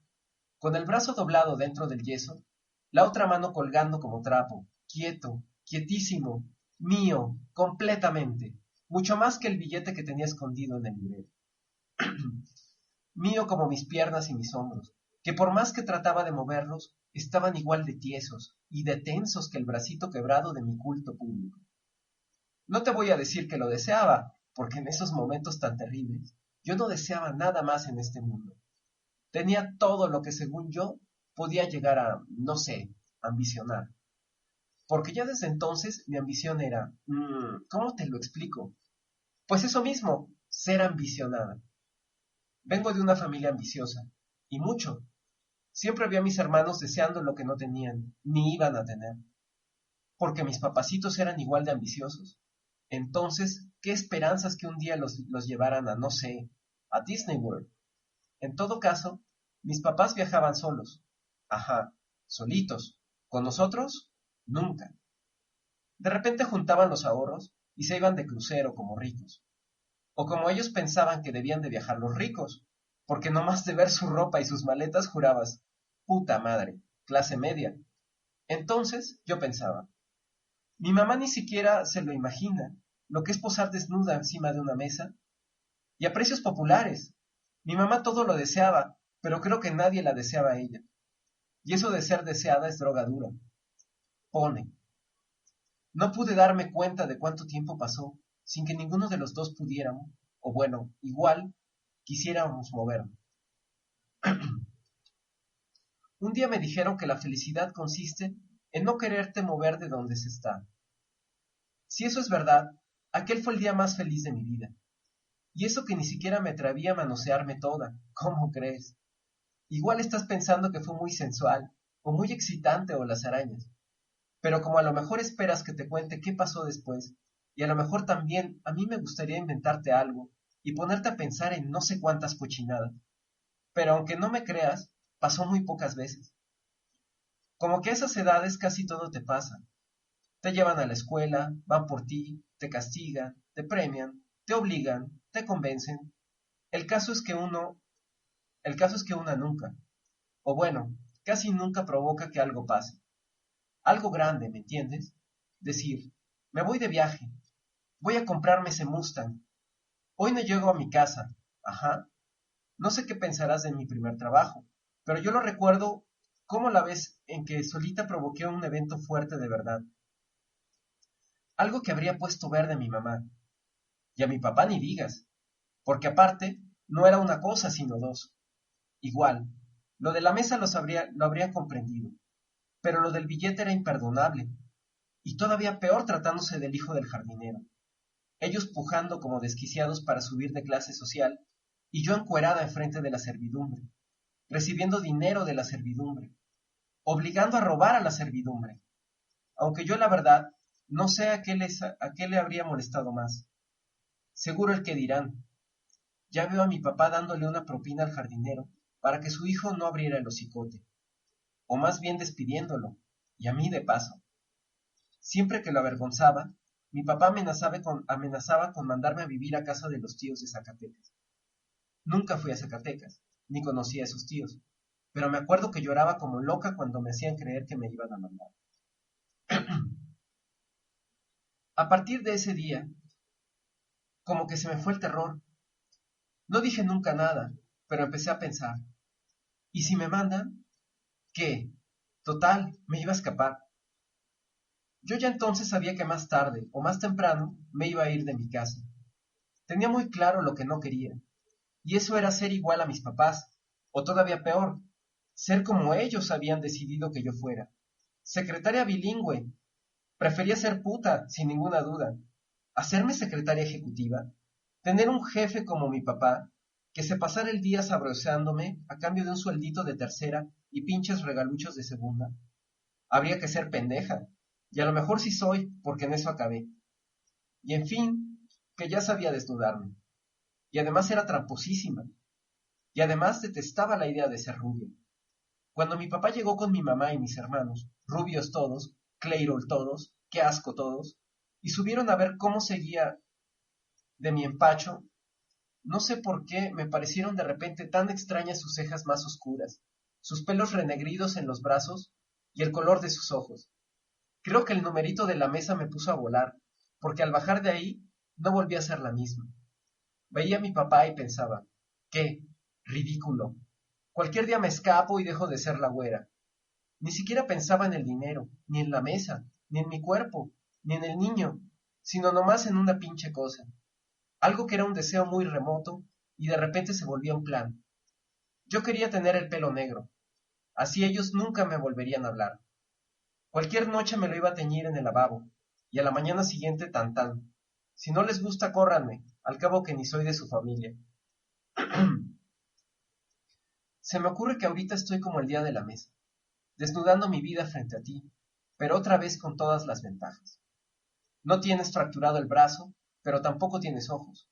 con el brazo doblado dentro del yeso, la otra mano colgando como trapo, quieto, quietísimo, mío, completamente, mucho más que el billete que tenía escondido en el librero. Mío como mis piernas y mis hombros, que por más que trataba de moverlos, estaban igual de tiesos y de tensos que el bracito quebrado de mi culto público. No te voy a decir que lo deseaba, porque en esos momentos tan terribles, yo no deseaba nada más en este mundo. Tenía todo lo que según yo podía llegar a, no sé, ambicionar. Porque ya desde entonces mi ambición era, ¿cómo te lo explico? Pues eso mismo, ser ambicionada. Vengo de una familia ambiciosa, y mucho. Siempre había mis hermanos deseando lo que no tenían, ni iban a tener. Porque mis papacitos eran igual de ambiciosos. Entonces, ¿qué esperanzas que un día los llevaran a, no sé, a Disney World? En todo caso, mis papás viajaban solos. Ajá, solitos. ¿Con nosotros? Nunca. De repente juntaban los ahorros y se iban de crucero como ricos. O como ellos pensaban que debían de viajar los ricos, porque no más de ver su ropa y sus maletas jurabas, puta madre, clase media. Entonces yo pensaba, mi mamá ni siquiera se lo imagina, lo que es posar desnuda encima de una mesa, y a precios populares. Mi mamá todo lo deseaba, pero creo que nadie la deseaba a ella. Y eso de ser deseada es droga dura. Pone. No pude darme cuenta de cuánto tiempo pasó sin que ninguno de los dos pudiéramos, o bueno, igual, quisiéramos movernos. Un día me dijeron que la felicidad consiste en no quererte mover de donde se está. Si eso es verdad, aquel fue el día más feliz de mi vida. Y eso que ni siquiera me atreví a manosearme toda, ¿cómo crees? Igual estás pensando que fue muy sensual, o muy excitante o las arañas. Pero como a lo mejor esperas que te cuente qué pasó después, y a lo mejor también a mí me gustaría inventarte algo y ponerte a pensar en no sé cuántas cochinadas. Pero aunque no me creas, pasó muy pocas veces. Como que a esas edades casi todo te pasa. Te llevan a la escuela, van por ti, te castigan, te premian, te obligan, te convencen. El caso es que uno, el caso es que una nunca, o bueno, casi nunca provoca que algo pase. Algo grande, ¿me entiendes? Decir, me voy de viaje, voy a comprarme ese Mustang. Hoy no llego a mi casa. Ajá. No sé qué pensarás de mi primer trabajo, pero yo lo recuerdo como la vez en que solita provoqué un evento fuerte de verdad. Algo que habría puesto verde a mi mamá. Y a mi papá ni digas, porque aparte no era una cosa sino dos. Igual, lo de la mesa lo habría comprendido, pero lo del billete era imperdonable, y todavía peor tratándose del hijo del jardinero. Ellos pujando como desquiciados para subir de clase social, y yo encuerada enfrente de la servidumbre, recibiendo dinero de la servidumbre, obligando a robar a la servidumbre, aunque yo la verdad no sé a qué le habría molestado más. Seguro el que dirán, ya veo a mi papá dándole una propina al jardinero para que su hijo no abriera el hocicote, o más bien despidiéndolo, y a mí de paso. Siempre que lo avergonzaba, mi papá amenazaba con mandarme a vivir a casa de los tíos de Zacatecas. Nunca fui a Zacatecas, ni conocí a esos tíos, pero me acuerdo que lloraba como loca cuando me hacían creer que me iban a mandar. A partir de ese día, como que se me fue el terror. No dije nunca nada, pero empecé a pensar, ¿y si me mandan? ¿Qué? Total, me iba a escapar. Yo ya entonces sabía que más tarde o más temprano me iba a ir de mi casa. Tenía muy claro lo que no quería, y eso era ser igual a mis papás, o todavía peor, ser como ellos habían decidido que yo fuera. Secretaria bilingüe. Prefería ser puta, sin ninguna duda. Hacerme secretaria ejecutiva. Tener un jefe como mi papá, que se pasara el día sabroseándome a cambio de un sueldito de tercera y pinches regaluchos de segunda. Habría que ser pendeja. Y a lo mejor sí soy, porque en eso acabé. Y en fin, que ya sabía desnudarme. Y además era tramposísima. Y además detestaba la idea de ser rubia. Cuando mi papá llegó con mi mamá y mis hermanos, rubios todos, Clairol todos, qué asco todos, y subieron a ver cómo seguía de mi empacho, no sé por qué me parecieron de repente tan extrañas sus cejas más oscuras, sus pelos renegridos en los brazos y el color de sus ojos. Creo que el numerito de la mesa me puso a volar, porque al bajar de ahí no volví a ser la misma. Veía a mi papá y pensaba, qué ridículo. Cualquier día me escapo y dejo de ser la güera. Ni siquiera pensaba en el dinero, ni en la mesa, ni en mi cuerpo, ni en el niño, sino nomás en una pinche cosa. Algo que era un deseo muy remoto y de repente se volvía un plan. Yo quería tener el pelo negro. Así ellos nunca me volverían a hablar. Cualquier noche me lo iba a teñir en el lavabo, y a la mañana siguiente tan tan. Si no les gusta, córranme, al cabo que ni soy de su familia. Se me ocurre que ahorita estoy como el día de la mesa, desnudando mi vida frente a ti, pero otra vez con todas las ventajas. No tienes fracturado el brazo, pero tampoco tienes ojos.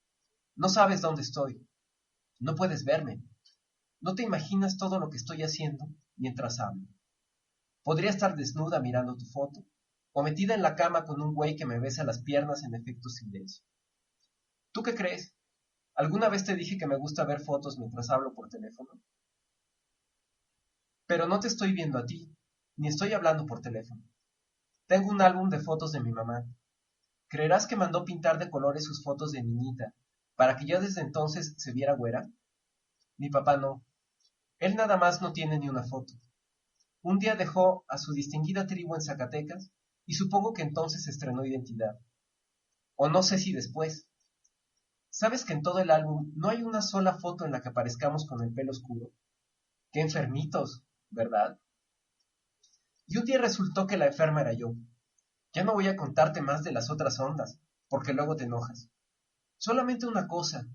No sabes dónde estoy. No puedes verme. No te imaginas todo lo que estoy haciendo mientras hablo. Podría estar desnuda mirando tu foto, o metida en la cama con un güey que me besa las piernas en efecto silencio. ¿Tú qué crees? ¿Alguna vez te dije que me gusta ver fotos mientras hablo por teléfono? Pero no te estoy viendo a ti, ni estoy hablando por teléfono. Tengo un álbum de fotos de mi mamá. ¿Creerás que mandó pintar de colores sus fotos de niñita, para que ya desde entonces se viera güera? Mi papá no. Él nada más no tiene ni una foto. Un día dejó a su distinguida tribu en Zacatecas y supongo que entonces estrenó identidad. O no sé si después. ¿Sabes que en todo el álbum no hay una sola foto en la que aparezcamos con el pelo oscuro? ¡Qué enfermitos! ¿Verdad? Y un día resultó que la enferma era yo. Ya no voy a contarte más de las otras ondas, porque luego te enojas. Solamente una cosa,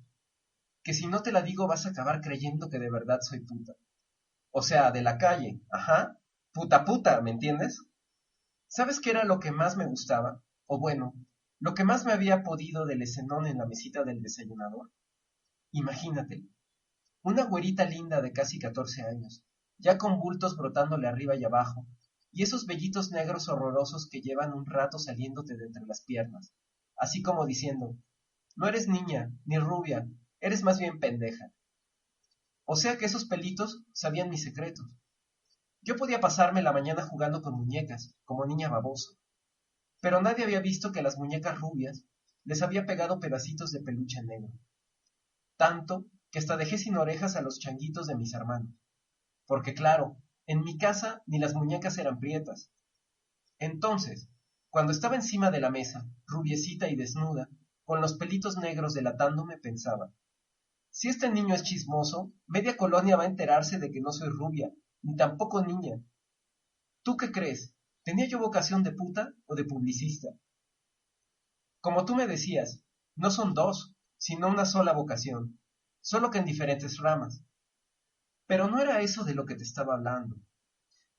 que si no te la digo vas a acabar creyendo que de verdad soy puta. O sea, de la calle, ajá, puta puta, ¿me entiendes? ¿Sabes qué era lo que más me gustaba? O bueno, lo que más me había podido del escenón en la mesita del desayunador. Imagínate, una güerita linda de casi 14 años, ya con bultos brotándole arriba y abajo, y esos vellitos negros horrorosos que llevan un rato saliéndote de entre las piernas, así como diciendo, no eres niña, ni rubia, eres más bien pendeja. O sea que esos pelitos sabían mis secretos. Yo podía pasarme la mañana jugando con muñecas, como niña babosa, pero nadie había visto que a las muñecas rubias les había pegado pedacitos de peluche negro, tanto que hasta dejé sin orejas a los changuitos de mis hermanos, porque claro, en mi casa ni las muñecas eran prietas. Entonces, cuando estaba encima de la mesa, rubiecita y desnuda, con los pelitos negros delatándome, pensaba, si este niño es chismoso, media colonia va a enterarse de que no soy rubia, ni tampoco niña. ¿Tú qué crees? ¿Tenía yo vocación de puta o de publicista? Como tú me decías, no son dos, sino una sola vocación, solo que en diferentes ramas. Pero no era eso de lo que te estaba hablando.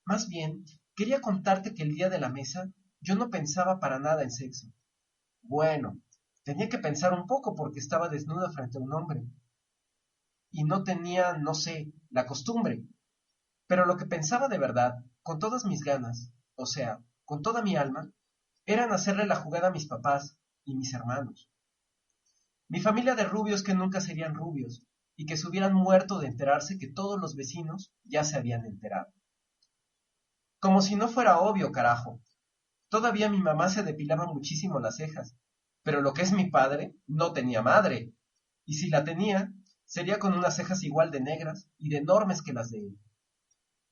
Más bien, quería contarte que el día de la mesa yo no pensaba para nada en sexo. Bueno, tenía que pensar un poco porque estaba desnuda frente a un hombre. Y no tenía, no sé, la costumbre. Pero lo que pensaba de verdad, con todas mis ganas, o sea, con toda mi alma, era en hacerle la jugada a mis papás y mis hermanos. Mi familia de rubios que nunca serían rubios, y que se hubieran muerto de enterarse que todos los vecinos ya se habían enterado. Como si no fuera obvio, carajo. Todavía mi mamá se depilaba muchísimo las cejas, pero lo que es mi padre no tenía madre, y si la tenía, sería con unas cejas igual de negras y de enormes que las de él.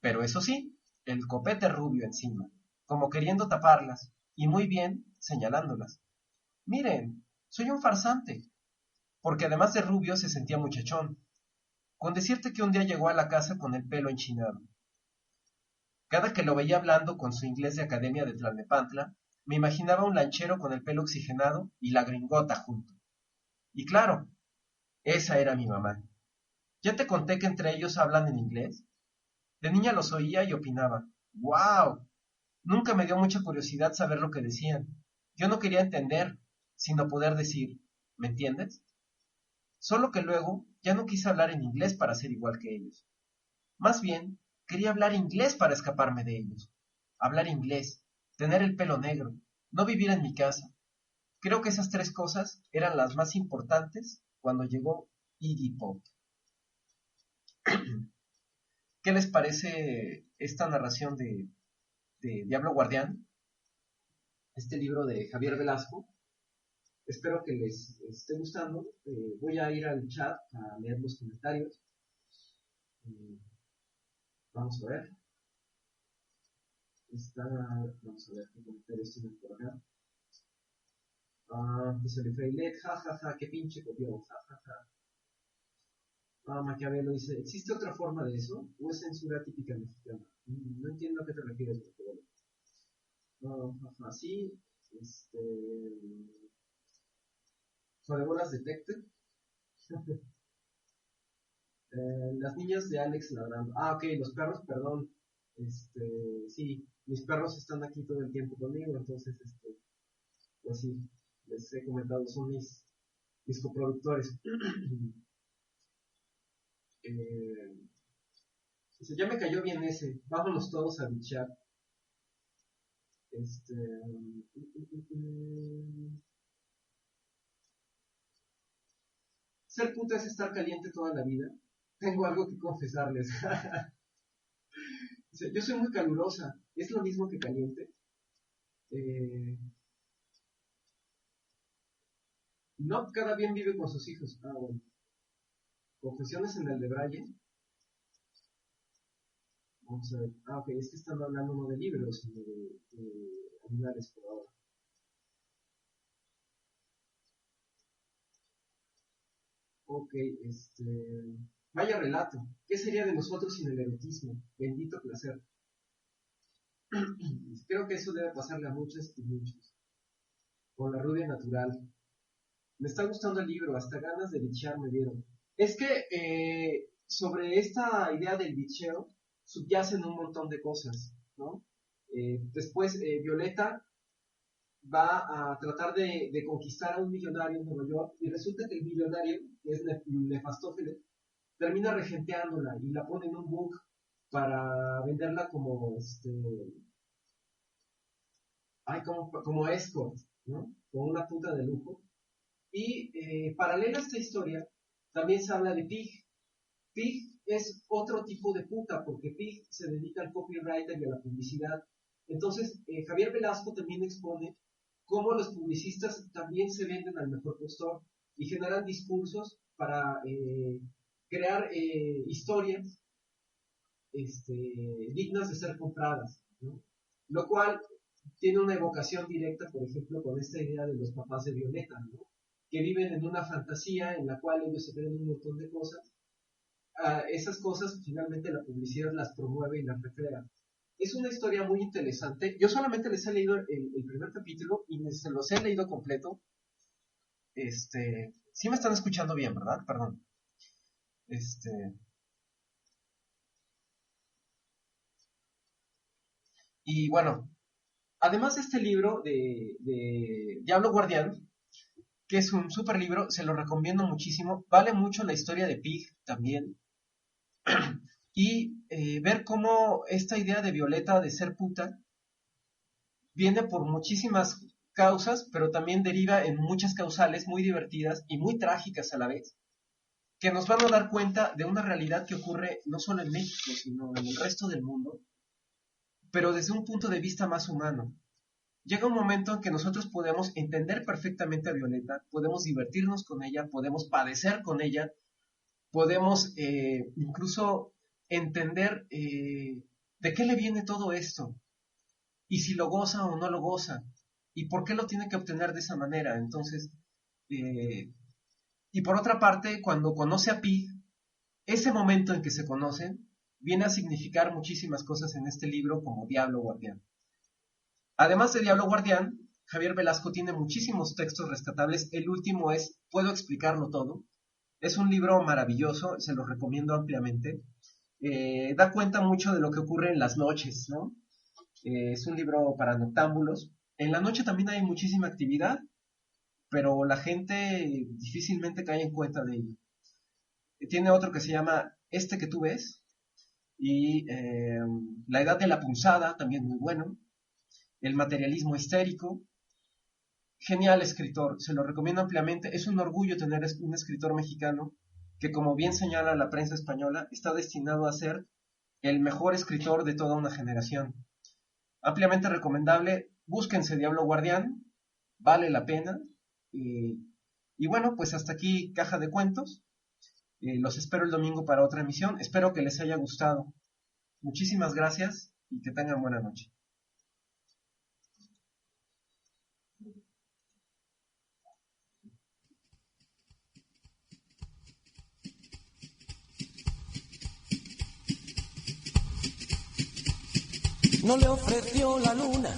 Pero eso sí, el copete rubio encima, como queriendo taparlas, y muy bien señalándolas. Miren, soy un farsante, porque además de rubio se sentía muchachón, con decirte que un día llegó a la casa con el pelo enchinado. Cada que lo veía hablando con su inglés de academia de Tlalnepantla, me imaginaba un lanchero con el pelo oxigenado y la gringota junto. Y claro, esa era mi mamá. ¿Ya te conté que entre ellos hablan en inglés? De niña los oía y opinaba, ¡wow! Nunca me dio mucha curiosidad saber lo que decían. Yo no quería entender, sino poder decir, ¿me entiendes? Solo que luego ya no quise hablar en inglés para ser igual que ellos. Más bien, quería hablar inglés para escaparme de ellos. Hablar inglés, tener el pelo negro, no vivir en mi casa. Creo que esas tres cosas eran las más importantes cuando llegó Iggy Pop. ¿Qué les parece esta narración de Diablo Guardián? Este libro de Javier Velasco. Espero que les esté gustando. Voy a ir al chat a leer los comentarios. Eh, vamos a ver. Vamos a ver qué comentarios tienen por acá. Dice Freilet, jajaja, qué pinche copión, jajaja. Maquiavelo dice, ¿existe otra forma de eso? ¿O es censura típica mexicana? No entiendo a qué te refieres, Maquiavelo. Jaja, sí, este... Bolas Detected. Las niñas de Alex ladrando. Ok, los perros, perdón. Sí, mis perros están aquí todo el tiempo conmigo, entonces, pues sí, les he comentado, son mis coproductores. Ya me cayó bien ese. Vámonos todos a bichar. Este. Ser puta es estar caliente toda la vida. Tengo algo que confesarles. Yo soy muy calurosa. ¿Es lo mismo que caliente? No, cada bien vive con sus hijos. Bueno. Confesiones en el de Braille. Vamos a ver. Ok, es que están hablando no de libros, sino de abdominales por ahora. Ok, vaya relato. ¿Qué sería de nosotros sin el erotismo? Bendito placer. Creo que eso debe pasarle a muchas y muchos. Con la rubia natural. Me está gustando el libro, hasta ganas de bichear me dieron. Es que sobre esta idea del bicheo subyacen un montón de cosas, ¿no? Después Violeta va a tratar de conquistar a un millonario en Nueva York y resulta que el millonario, que es Nefastófeles, termina regenteándola y la pone en un book para venderla como como escort, ¿no? Como una puta de lujo. Y paralela a esta historia, también se habla de Pig. Pig es otro tipo de puta, porque Pig se dedica al copyright y a la publicidad. Entonces, Javier Velasco también expone cómo los publicistas también se venden al mejor postor y generan discursos para crear historias dignas de ser compradas, ¿no? Lo cual tiene una evocación directa, por ejemplo, con esta idea de los papás de Violeta, ¿no? Que viven en una fantasía en la cual ellos se creen un montón de cosas. Esas cosas finalmente la publicidad las promueve y las recrea. Es una historia muy interesante. Yo solamente les he leído el primer capítulo y se los he leído completo. Sí me están escuchando bien, ¿verdad? Perdón. Y bueno, además de este libro de Diablo Guardián, que es un super libro, se lo recomiendo muchísimo. Vale mucho la historia de Pig también. Y ver cómo esta idea de Violeta de ser puta viene por muchísimas causas, pero también deriva en muchas causales muy divertidas y muy trágicas a la vez, que nos van a dar cuenta de una realidad que ocurre no solo en México, sino en el resto del mundo, pero desde un punto de vista más humano. Llega un momento en que nosotros podemos entender perfectamente a Violeta, podemos divertirnos con ella, podemos padecer con ella, podemos incluso entender de qué le viene todo esto, y si lo goza o no lo goza, y por qué lo tiene que obtener de esa manera. Entonces, y por otra parte, cuando conoce a Pig, ese momento en que se conocen viene a significar muchísimas cosas en este libro como Diablo Guardián. Además de Diablo Guardián, Javier Velasco tiene muchísimos textos rescatables. El último es Puedo explicarlo todo. Es un libro maravilloso, se lo recomiendo ampliamente. Da cuenta mucho de lo que ocurre en las noches, ¿no? Es un libro para noctámbulos. En la noche también hay muchísima actividad, pero la gente difícilmente cae en cuenta de ello. Tiene otro que se llama Este que tú ves, y La edad de la punzada, también muy bueno. El materialismo histérico. Genial escritor, se lo recomiendo ampliamente. Es un orgullo tener un escritor mexicano que, como bien señala la prensa española, está destinado a ser el mejor escritor de toda una generación. Ampliamente recomendable. Búsquense Diablo Guardián, vale la pena. Y bueno, pues hasta aquí Caja de Cuentos. Los espero el domingo para otra emisión. Espero que les haya gustado. Muchísimas gracias y que tengan buena noche. No le ofreció la luna